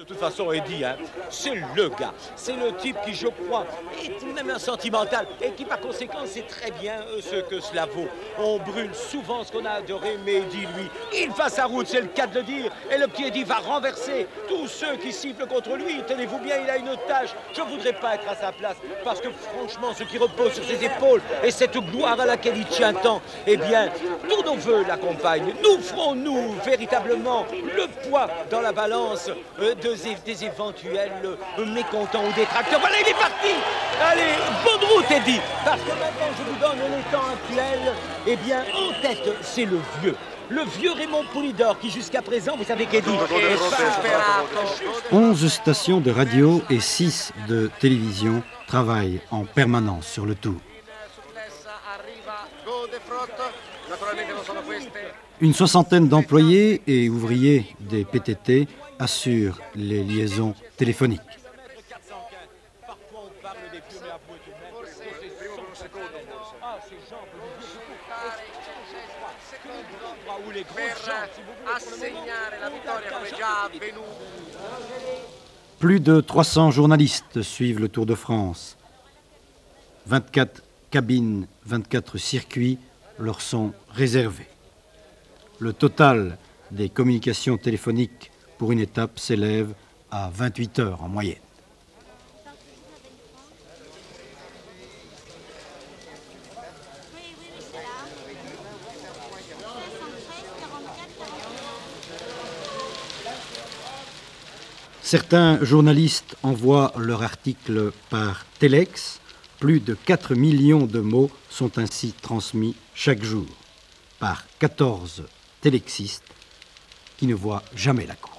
toute façon, Eddie, hein, c'est le gars. C'est le type qui, je crois, est même un sentimental et qui, par conséquent, sait très bien ce que cela vaut. On brûle souvent ce qu'on a adoré, mais Eddie, lui, il va sa route, c'est le cas de le dire. Et le petit Eddie va renverser tous ceux qui sifflent contre lui. Tenez-vous bien, il a une tâche. Je ne voudrais pas être à sa place parce que, franchement, ce qui repose sur ses épaules et cette gloire à laquelle il tient tant, eh bien, tous nos voeux l'accompagnent. Nous ferons, nous, véritablement, le poids dans la balance des éventuels mécontents ou détracteurs. Voilà, il est parti. Allez, bonne route, Eddie. Parce que maintenant, je vous donne les temps actuels. Eh bien, en tête, c'est le vieux Raymond Poulidor qui, jusqu'à présent, vous savez qu'Eddie est pas... 11 stations de radio et 6 de télévision travaillent en permanence sur le tour. Une soixantaine d'employés et ouvriers des PTT assurent les liaisons téléphoniques. Plus de 300 journalistes suivent le Tour de France. 24 cabines, 24 circuits leur sont réservés. Le total des communications téléphoniques pour une étape s'élève à 28 heures en moyenne. Certains journalistes envoient leur article par téléx. Plus de 4 millions de mots sont ainsi transmis chaque jour par 14 télexistes qui ne voient jamais la course.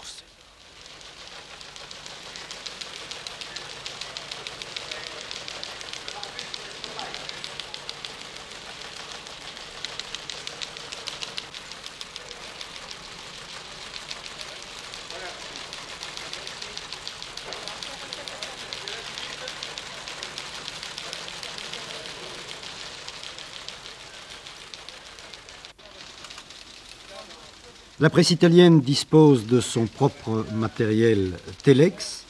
La presse italienne dispose de son propre matériel Telex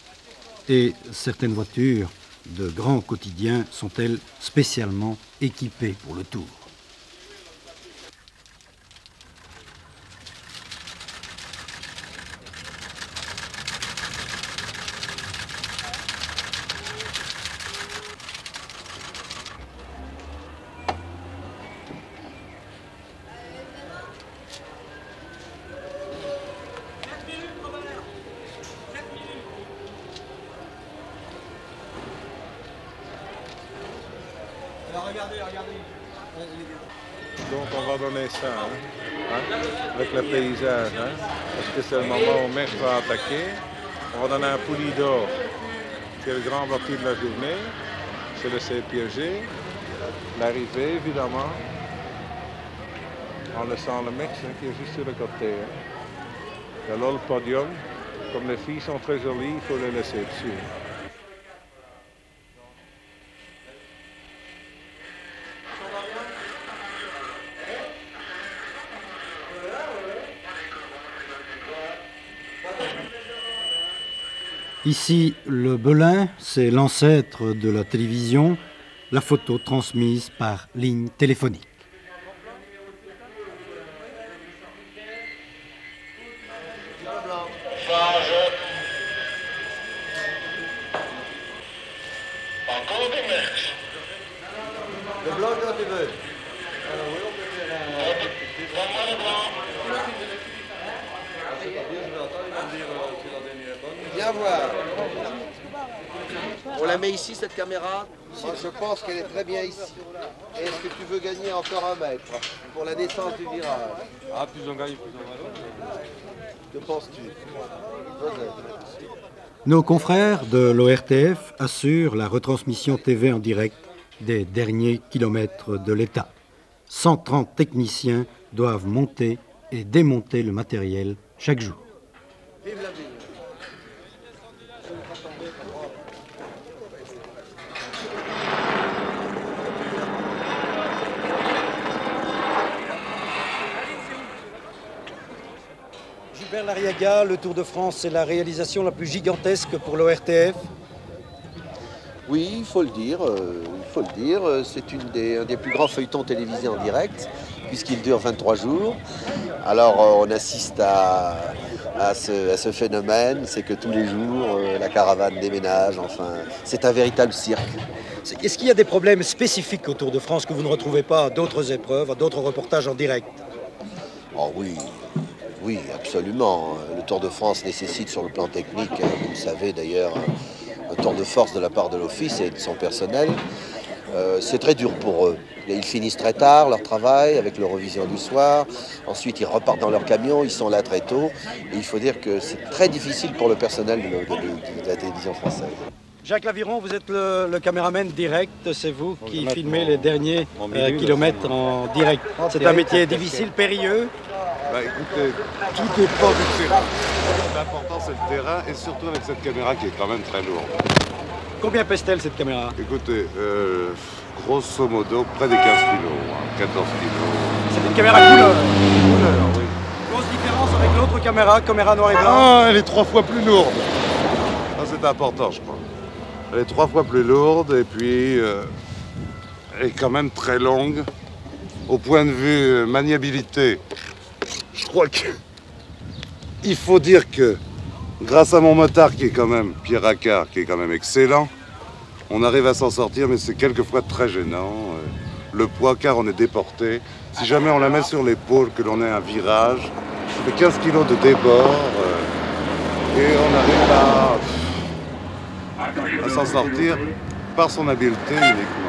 et certaines voitures de grands quotidiens sont-elles spécialement équipées pour le Tour. Donc on va donner ça, avec le paysage, parce que c'est le moment où Maître va attaquer. On va donner un Poulidor, qui est le grand battu de la journée, se laisser piéger. L'arrivée, évidemment, en laissant le mec qui est juste sur le côté. Et là, le podium, comme les filles sont très jolies, il faut les laisser dessus. Ici, le Belin, c'est l'ancêtre de la télévision, la photo transmise par ligne téléphonique. Le blanc quand tu veux. Viens voir. On la met ici, cette caméra? Moi, je pense qu'elle est très bien ici. Est-ce que tu veux gagner encore 1 mètre pour la descente du virage? Ah, plus on gagne, plus on va. Que penses-tu? Nos confrères de l'ORTF assurent la retransmission TV en direct des derniers kilomètres de l'État. 130 techniciens doivent monter et démonter le matériel chaque jour. Vive la vie. Albert Lariaga, le Tour de France, c'est la réalisation la plus gigantesque pour l'ORTF. Oui, il faut le dire, c'est un des plus grands feuilletons télévisés en direct, puisqu'il dure 23 jours. Alors on assiste à ce phénomène, c'est que tous les jours, la caravane déménage, enfin, c'est un véritable cirque. Est-ce qu'il y a des problèmes spécifiques au Tour de France que vous ne retrouvez pas à d'autres épreuves, à d'autres reportages en direct? Oh oui, oui, absolument. Le Tour de France nécessite sur le plan technique, vous le savez d'ailleurs, un tour de force de la part de l'office et de son personnel. C'est très dur pour eux. Ils finissent très tard leur travail avec l'Eurovision du soir. Ensuite, ils repartent dans leur camion, ils sont là très tôt. Et il faut dire que c'est très difficile pour le personnel de la télévision française. Jacques Laviron, vous êtes le caméraman direct, c'est vous qui filmez les derniers kilomètres en direct. C'est un métier difficile, périlleux. Bah écoutez, tout dépend du terrain. L'important c'est le terrain et surtout avec cette caméra qui est quand même très lourde. Combien pèse-t-elle cette caméra? Écoutez, grosso modo, près des 15 kilos, 14 kilos. C'est une caméra couleur. Couleur, oui. Grosse différence avec l'autre caméra noir et blanc. Ah, elle est 3 fois plus lourde. Ça c'est important je crois. Elle est 3 fois plus lourde et puis elle est quand même très longue. Au point de vue maniabilité, je crois qu'il faut dire que grâce à mon motard qui est quand même, Pierre Racard, qui est quand même excellent, on arrive à s'en sortir, mais c'est quelquefois très gênant. Le poids, car on est déporté. Si jamais on la met sur l'épaule, que l'on ait un virage, ça fait 15 kilos de débord et on arrive à s'en sortir par son habileté uniquement.